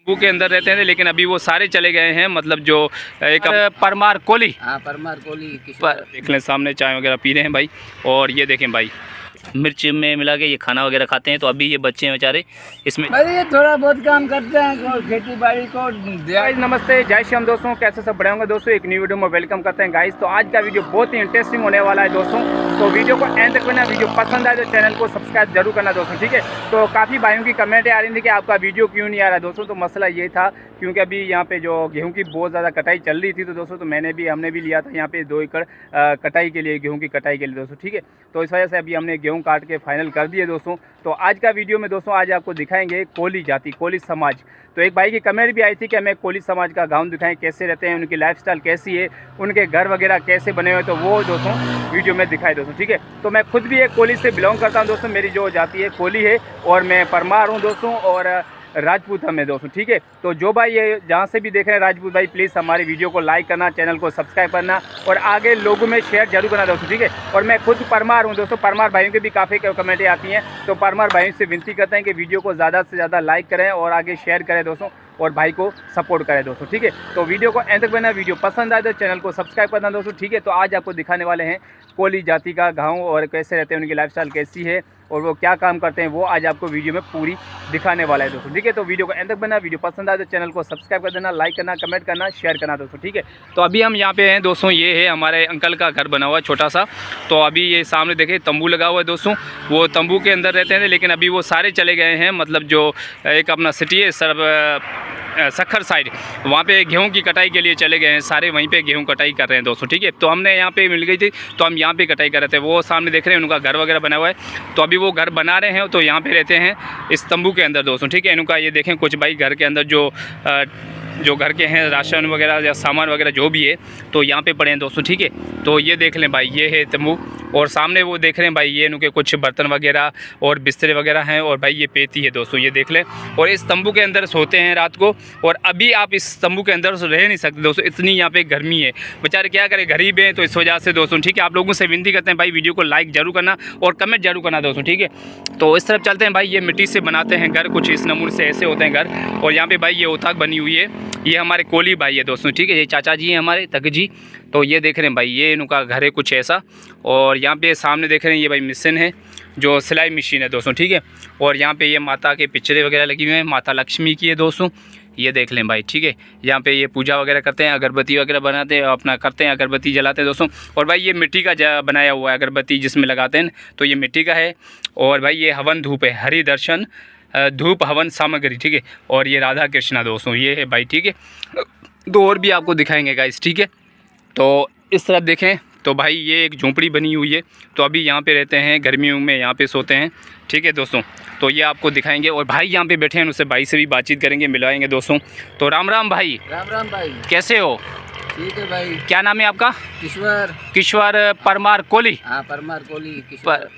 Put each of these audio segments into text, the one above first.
तंबू के अंदर रहते थे, लेकिन अभी वो सारे चले गए हैं। मतलब जो एक परमार कोली, हाँ परमार कोली देख लें सामने चाय वगैरह पी रहे हैं भाई। और ये देखें भाई, मिर्च में मिला के ये खाना वगैरह खाते हैं। तो अभी ये बच्चे हैं बेचारे इसमें, ये थोड़ा बहुत काम करते हैं खेती बाड़ी को। गाइस नमस्ते, जय श्री राम दोस्तों, कैसे सब बड़े होंगे दोस्तों। एक न्यू वीडियो में वेलकम करते हैं गाइस। तो आज का वीडियो बहुत ही इंटरेस्टिंग होने वाला है दोस्तों, तो वीडियो को एंड तक करना। वीडियो पसंद आए तो चैनल को सब्सक्राइब जरूर करना दोस्तों, ठीक है। तो काफ़ी भाइयों की कमेंट आ रही थी कि आपका वीडियो क्यों नहीं आ रहा दोस्तों। तो मसला ये था क्योंकि अभी यहाँ पे जो गेहूं की बहुत ज़्यादा कटाई चल रही थी तो दोस्तों, तो हमने भी लिया था यहाँ पे 2 एकड़ कटाई के लिए, गेहूं की कटाई के लिए दोस्तों, ठीक है। तो इस वजह से अभी हमने गेहूं काट के फाइनल कर दिए दोस्तों। तो आज का वीडियो में दोस्तों आज आपको दिखाएंगे कोली जाति, कोली समाज। तो एक भाई की कमेंट भी आई थी कि हमें कोली समाज का गांव दिखाएं, कैसे रहते हैं, उनकी लाइफस्टाइल कैसी है, उनके घर वगैरह कैसे बने हुए, तो वो दोस्तों वीडियो में दिखाए दोस्तों, ठीक है। तो मैं खुद भी एक कोली से बिलोंग करता हूं दोस्तों, मेरी जो जाति है कोली है, और मैं परमार हूं दोस्तों, और राजपूत हमें दोस्तों, ठीक है। तो जो भाई ये जहाँ से भी देख रहे हैं राजपूत भाई, प्लीज़ हमारी वीडियो को लाइक करना, चैनल को सब्सक्राइब करना और आगे लोगों में शेयर जरूर करना दोस्तों, ठीक है। और मैं खुद परमार हूँ दोस्तों, परमार भाइयों के भी काफ़ी कमेंटें आती हैं, तो परमार भाइयों से विनती करते हैं कि वीडियो को ज़्यादा से ज़्यादा लाइक करें और आगे शेयर करें दोस्तों, और भाई को सपोर्ट करें दोस्तों, ठीक है। तो वीडियो को एंड तक बना, वीडियो पसंद आए तो चैनल को सब्सक्राइब करना दोस्तों, ठीक है। तो आज आपको दिखाने वाले हैं कोली जाति का गाँव और कैसे रहते हैं, उनकी लाइफस्टाइल कैसी है और वो क्या काम करते हैं, वो आज आपको वीडियो में पूरी दिखाने वाला है दोस्तों, ठीक है। तो वीडियो को एंड तक बना, वीडियो पसंद आए तो चैनल को सब्सक्राइब कर देना, लाइक करना, कमेंट करना, शेयर करना दोस्तों, ठीक है। तो अभी हम यहाँ पे हैं दोस्तों, ये है हमारे अंकल का घर बना हुआ है छोटा सा। तो अभी ये सामने देखें तंबू लगा हुआ है दोस्तों, वो तंबू के अंदर रहते थे, लेकिन अभी वो सारे चले गए हैं। मतलब जो एक अपना सिटी है सखर साइड, वहाँ पे गेहूं की कटाई के लिए चले गए हैं सारे, वहीं पे गेहूं कटाई कर रहे हैं दोस्तों, ठीक है। तो हमने यहाँ पे मिल गई थी तो हम यहाँ पे कटाई कर रहे थे। वो सामने देख रहे हैं उनका घर वगैरह बना हुआ है, तो अभी वो घर बना रहे हैं, तो यहाँ पे रहते हैं इस तंबू के अंदर दोस्तों, ठीक है। इनका ये देखें कुछ भाई घर के अंदर जो घर के हैं राशन वगैरह या सामान वगैरह जो भी है, तो यहाँ पे पड़े हैं दोस्तों, ठीक है। तो ये देख लें भाई, ये है तंबू, और सामने वो देख रहे हैं भाई, ये इनके कुछ बर्तन वगैरह और बिस्तरे वगैरह हैं, और भाई ये पेती है दोस्तों, ये देख लें। और इस तंबू के अंदर सोते हैं रात को, और अभी आप इस तंबू के अंदर रह नहीं सकते दोस्तों, इतनी यहाँ पे गर्मी है। बेचारे क्या करें, गरीब हैं, तो इस वजह से दोस्तों, ठीक है। आप लोगों से विनती करते हैं भाई, वीडियो को लाइक जरूर करना और कमेंट जरूर करना दोस्तों, ठीक है। तो इस तरफ चलते हैं भाई, ये मिट्टी से बनाते हैं घर, कुछ इस नमूने से ऐसे होते हैं घर। और यहाँ पे भाई ये उताक बनी हुई है, ये हमारे कोली भाई है दोस्तों, ठीक है। ये चाचा जी हैं हमारे तक जी। तो ये देख रहे हैं भाई, ये इनका घर है कुछ ऐसा। और यहाँ पे सामने देख रहे हैं ये भाई मशीन है, जो सिलाई मशीन है दोस्तों, ठीक है। और यहाँ पे ये माता के पिक्चरें वगैरह लगी हुई हैं, माता लक्ष्मी की है दोस्तों, ये देख लें भाई, ठीक है। यहाँ पे ये पूजा वगैरह करते हैं, अगरबत्ती वगैरह बनाते हैं, अपना करते हैं, अगरबत्ती जलाते हैं दोस्तों। और भाई ये मिट्टी का बनाया हुआ है अगरबत्ती जिसमें लगाते हैं, तो ये मिट्टी का है। और भाई ये हवन धूप है, हरि दर्शन धूप हवन सामग्री, ठीक है। और ये राधा कृष्णा दोस्तों, ये है भाई, ठीक है। दो और भी आपको दिखाएंगे गाइस, ठीक है। तो इस तरफ देखें तो भाई ये एक झोंपड़ी बनी हुई है, तो अभी यहाँ पे रहते हैं, गर्मियों में यहाँ पे सोते हैं, ठीक है दोस्तों। तो ये आपको दिखाएंगे, और भाई यहाँ पे बैठे हैं, उनसे भाई से भी बातचीत करेंगे, मिलवाएंगे दोस्तों। तो राम राम भाई। राम राम भाई, कैसे हो? ठीक है भाई। क्या नाम है आपका? किश्वर परमार कोली। हाँ परमार कोली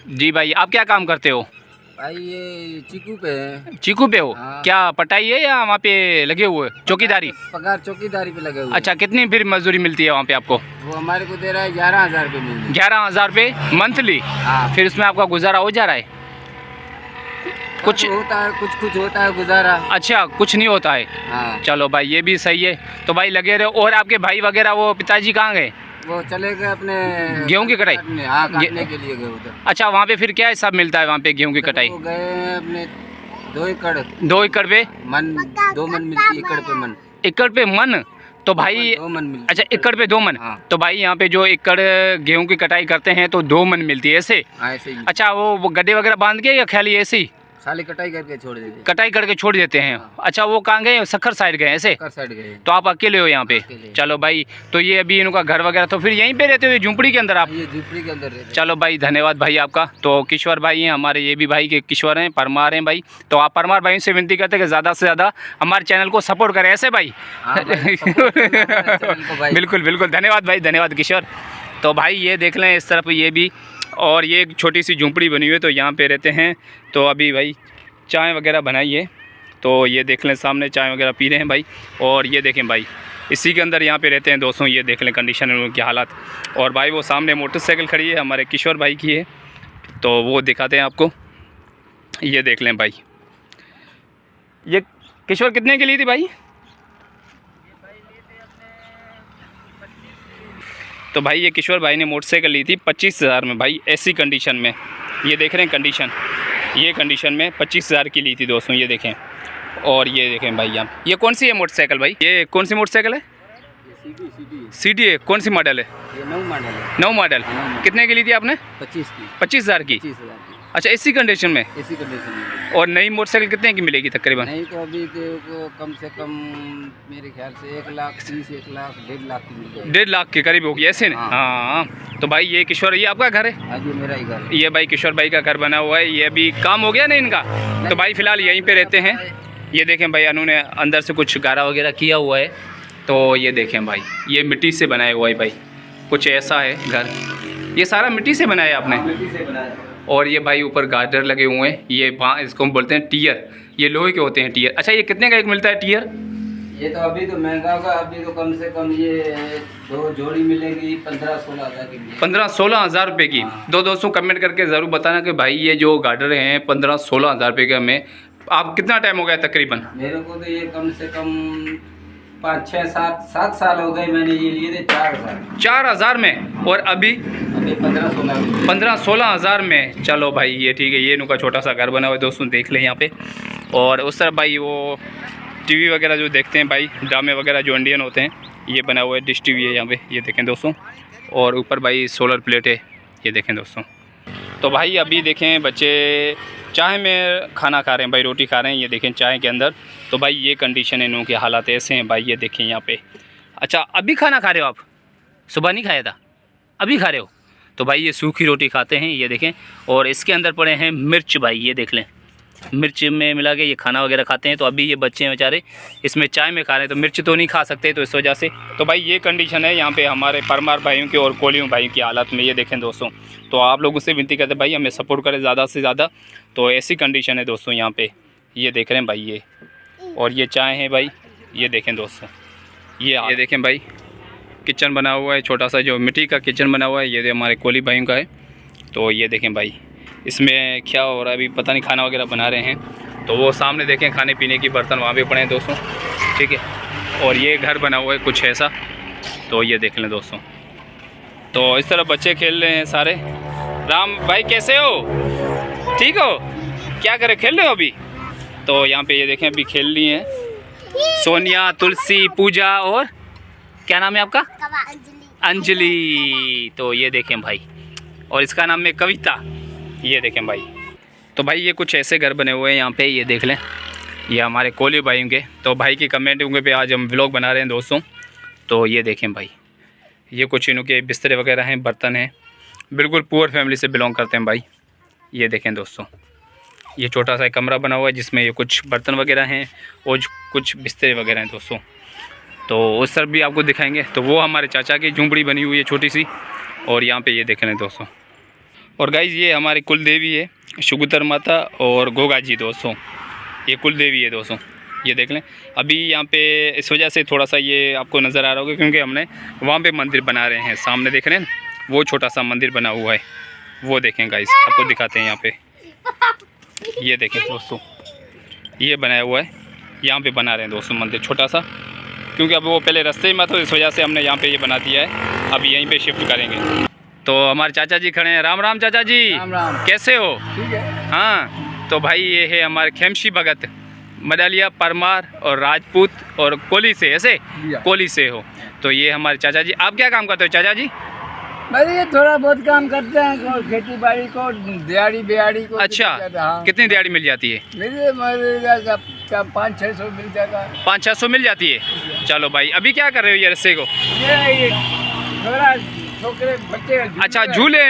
जी भाई, आप क्या काम करते हो भाई? ये चीकू पे है। चीकू पे हो? हाँ। क्या पटाई है या वहाँ पे लगे हुए चौकीदारी? पगार चौकीदारी पे लगे हुए। अच्छा, कितनी फिर मजदूरी मिलती है वहाँ पे आपको? वो हमारे को दे रहा है 11,000 रुपये मिलती है। 11,000 रुपये मंथली? हाँ। फिर उसमें आपका गुजारा हो जा रहा है? कुछ होता है, कुछ होता है गुजारा। अच्छा, कुछ नहीं होता है। हाँ। चलो भाई, ये भी सही है। तो भाई लगे रहो। और आपके भाई वगैरह वो पिताजी कहाँ गए? वो चले गए अपने गेहूं की कटाई? हाँ, काटने के लिए गए उधर। अच्छा, वहाँ पे फिर क्या हिसाब मिलता है वहाँ पे गेहूं की कटाई? वो गए अपने 2 एकड़। 2 एकड़ पे मन 2 मन मिलती है, एकड़ पे मन। एकड़ पे मन? तो भाई 2 मन मिलती। अच्छा, एकड़ पे 2 मन। हाँ। तो भाई यहाँ पे जो एकड़ गेहूं की कटाई करते हैं तो 2 मन मिलती है ऐसे? हाँ ऐसे ही। अच्छा, वो गड्ढे वगैरह बांध के या खाली ऐसे ही साली कटाई करके छोड़ देते? कटाई करके छोड़ देते हैं। अच्छा, वो कहाँ गए? सखर साइड गए ऐसे? सखर साइड गए। तो आप अकेले हो यहाँ पे? चलो भाई, तो ये अभी इनका घर वगैरह, तो फिर यहीं पे रहते हो झुंपड़ी के अंदर आप? ये झुंपड़ी के अंदर रहते। चलो चलो भाई, धन्यवाद भाई आपका। तो किश्वर भाई हैं हमारे, ये भी भाई के किश्वर हैं, परमार हैं भाई। तो आप परमार भाई से विनती करते हैं कि ज़्यादा से ज़्यादा हमारे चैनल को सपोर्ट करें ऐसे भाई। हाँ भाई, support करना चैनल को भाई। बिल्कुल बिल्कुल, धन्यवाद भाई, धन्यवाद किशोर। तो भाई ये देख लें इस तरफ ये भी, और ये एक छोटी सी झुंपड़ी बनी हुई है, तो यहाँ पे रहते हैं। तो अभी भाई चाय वगैरह बनाई है, तो ये देख लें सामने चाय वगैरह पी रहे हैं भाई। और ये देखें भाई, इसी के अंदर यहाँ पे रहते हैं दोस्तों, ये देख लें कंडीशन उनकी हालात। और भाई वो सामने मोटरसाइकिल खड़ी है, हमारे किशोर भाई की है, तो वो दिखाते हैं आपको। ये देख लें भाई, ये किशोर कितने की ली थी भाई? तो भाई ये किशोर भाई ने मोटरसाइकिल ली थी 25,000 में भाई, ऐसी कंडीशन में। ये देख रहे हैं कंडीशन, ये कंडीशन में 25,000 की ली थी दोस्तों, ये देखें। और ये देखें भाई यहाँ, ये कौन सी है मोटरसाइकिल भाई? ये कौन सी मोटरसाइकिल है? CD है। कौन सी मॉडल है? ये 9 मॉडल है। 9 मॉडल। कितने की ली थी आपने? 25,000 की। 25,000 की। अच्छा, इसी कंडीशन में? इसी कंडीशन में। और नई मोटरसाइकिल कितने की मिलेगी तकरीबन? नहीं तो अभी तो कम से कम मेरे ख्याल से 1,30,000, 1,00,000, 1.5 लाख की मिल जाएगी। 1.5 लाख के करीब होगी ऐसे ना? हाँ। तो भाई ये किशोर, ये आपका घर है? हाँ जी, मेरा ही घर। ये भाई किशोर भाई का घर बना हुआ है। ये अभी काम हो गया ना इनका, तो भाई फ़िलहाल यहीं पे रहते हैं। ये देखें भाई, अनु ने अंदर से कुछ गारा वगैरह किया हुआ है। तो ये देखें भाई, ये मिट्टी से बनाया हुआ है भाई, कुछ ऐसा है घर। ये सारा मिट्टी से बनाया है आपने? मिट्टी से बनाया। और ये भाई ऊपर गार्डर लगे हुए हैं। ये इसको हम बोलते हैं टियर, ये लोहे के होते हैं टियर। अच्छा, ये कितने का एक मिलता है टियर? ये तो अभी तो महंगा होगा, अभी तो कम से कम ये 2 जोड़ी मिलेगी 15-16 हज़ार की। 15-16 हज़ार रुपये की। हाँ। दो दोस्तों कमेंट करके ज़रूर बताना कि भाई ये जो गार्डर हैं 15-16 हज़ार रुपये के हमें। आप कितना टाइम हो गया तकरीबन? मेरे को तो ये कम से कम 5-6-7 साल हो गए, मैंने ये लिए थे 4,000। 4,000 में? और अभी 15-16 हज़ार में। चलो भाई ये ठीक है। ये इनका छोटा सा घर बना हुआ है दोस्तों, देख लें यहाँ पे। और उस तरफ भाई वो टीवी वगैरह जो देखते हैं भाई, ड्रामे वगैरह जो इंडियन होते हैं, ये बना हुआ है। डिश टीवी है यहाँ पे, ये देखें दोस्तों। और ऊपर भाई सोलर प्लेट है, ये देखें दोस्तों। तो भाई अभी देखें बच्चे चाय में खाना खा रहे हैं भाई, रोटी खा रहे हैं। ये देखें चाय के अंदर। तो भाई ये कंडीशन है, इनों के हालात ऐसे हैं भाई, ये देखें यहाँ पे। अच्छा, अभी खाना खा रहे हो आप? सुबह नहीं खाया था, अभी खा रहे हो? तो भाई ये सूखी रोटी खाते हैं, ये देखें। और इसके अंदर पड़े हैं मिर्च भाई, ये देख लें, मिर्च में मिला के ये खाना वगैरह खाते हैं। तो अभी ये बच्चे हैं बेचारे, इसमें चाय में खा रहे हैं, तो मिर्च तो नहीं खा सकते, तो इस वजह से। तो भाई ये कंडीशन है यहाँ पे हमारे परमार भाइयों के और कोलियों भाइयों की हालत में, ये देखें दोस्तों। तो आप लोगों से विनती करते हैं भाई, हमें सपोर्ट करें ज़्यादा से ज़्यादा। तो ऐसी कंडीशन है दोस्तों यहाँ पे, ये देख रहे हैं भाई ये। और ये चाय है भाई, ये देखें दोस्तों। ये देखें भाई, किचन बना हुआ है छोटा सा, जो मिट्टी का किचन बना हुआ है, ये हमारे कोली भाइयों का है। तो ये देखें भाई, इसमें क्या हो रहा है अभी पता नहीं, खाना वगैरह बना रहे हैं। तो वो सामने देखें खाने पीने की बर्तन वहाँ पे पड़े हैं दोस्तों, ठीक है। और ये घर बना हुआ है कुछ ऐसा, तो ये देख लें दोस्तों। तो इस तरह बच्चे खेल रहे हैं सारे। राम भाई कैसे हो, ठीक हो? क्या करें, खेल रहे हो अभी? तो यहाँ पे ये देखें अभी खेल रही हैं सोनिया, तुलसी, पूजा और क्या नाम है आपका? अंजलि। तो ये देखें भाई, और इसका नाम है कविता, ये देखें भाई। तो भाई ये कुछ ऐसे घर बने हुए हैं यहाँ पे, ये देख लें, ये हमारे कोली भाइयों के। तो भाई की कमेंट पे आज हम व्लॉग बना रहे हैं दोस्तों। तो ये देखें भाई, ये कुछ इनके बिस्तरे वगैरह हैं, बर्तन हैं, बिल्कुल पुअर फैमिली से बिलोंग करते हैं भाई। ये देखें दोस्तों, ये छोटा सा कमरा बना हुआ है जिसमें ये कुछ बर्तन वगैरह हैं और कुछ बिस्तरे वगैरह हैं दोस्तों। तो उस तरफ भी आपको दिखाएंगे। तो वो हमारे चाचा की झूंपड़ी बनी हुई है छोटी सी, और यहाँ पे ये देख रहे हैं दोस्तों। और गाइस ये हमारी कुल देवी है, शुगुतर माता और गोगा जी दोस्तों, ये कुल देवी है दोस्तों, ये देख लें। अभी यहाँ पे इस वजह से थोड़ा सा ये आपको नज़र आ रहा होगा क्योंकि हमने वहाँ पे मंदिर बना रहे हैं, सामने देख रहे हैं वो छोटा सा मंदिर बना हुआ है, वो देखें गाइस, आपको दिखाते हैं यहाँ पे। ये देखें दोस्तों, ये बनाया हुआ है, यहाँ पे बना रहे हैं दोस्तों मंदिर छोटा सा, क्योंकि अब वो पहले रास्ते में तो इस वजह से हमने यहाँ पे ये बना दिया है। अब यहीं पे शिफ्ट करेंगे। तो हमारे चाचा जी खड़े हैं। राम राम चाचा जी। राम राम। कैसे हो? ठीक है। हाँ, तो भाई ये है हमारे खेमशी भगत, मडालिया, परमार और राजपूत और कोली से, ऐसे कोली से हो। तो ये हमारे चाचा जी। आप क्या काम करते हो चाचा जी? भाई ये थोड़ा बहुत काम करते हैं, खेती बाड़ी को, दिहाड़ी बिहाड़ी को। अच्छा, कितनी दिहाड़ी मिल जाती है? मेरे 500-600 मिल जाता है। 500-600 मिल जाती है। चलो भाई, अभी क्या कर रहे हो ये रस्से को? ये थोड़ा छोकरे बच्चे। अच्छा, झूले,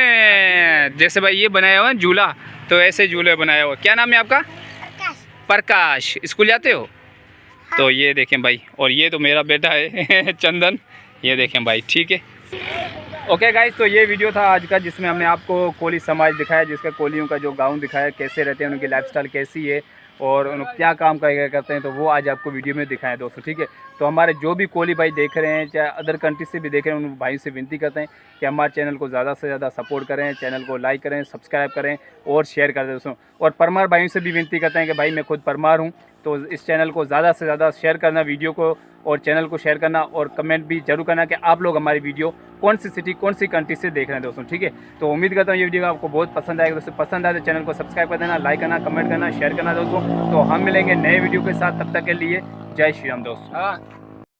जैसे भाई ये बनाया हुआ है झूला, तो ऐसे झूले बनाया हुआ। क्या नाम है आपका? प्रकाश। स्कूल जाते हो? तो ये देखें भाई, और ये तो मेरा बेटा है चंदन, ये देखें भाई, ठीक है। ओके गाइस, तो ये वीडियो था आज का जिसमें हमने आपको कोली समाज दिखाया, जिसका कोलियों का जो गांव दिखाया, कैसे रहते हैं, उनकी लाइफस्टाइल कैसी है और उन क्या काम करते हैं, तो वो आज आपको वीडियो में दिखाया दोस्तों, ठीक है। तो हमारे जो भी कोली भाई देख रहे हैं, चाहे अदर कंट्री से भी देख रहे हैं, उन भाई से विनती करते हैं कि हमारे चैनल को ज़्यादा से ज़्यादा सपोर्ट करें, चैनल को लाइक करें, सब्सक्राइब करें और शेयर कर दें दोस्तों। और परमार भाइयों से भी विनती करते हैं कि भाई मैं खुद परमार हूँ, तो इस चैनल को ज़्यादा से ज़्यादा शेयर करना वीडियो को, और चैनल को शेयर करना, और कमेंट भी जरूर करना कि आप लोग हमारी वीडियो कौन सी सिटी कौन सी कंट्री से देख रहे हैं दोस्तों, ठीक है। तो उम्मीद करता हूँ ये वीडियो आपको बहुत पसंद आएगा दोस्तों। पसंद आए तो चैनल को सब्सक्राइब कर देना, लाइक करना, कमेंट करना, शेयर करना दोस्तों। तो हम मिलेंगे नए वीडियो के साथ, तब तक के लिए जय श्री राम दोस्तों। हाँ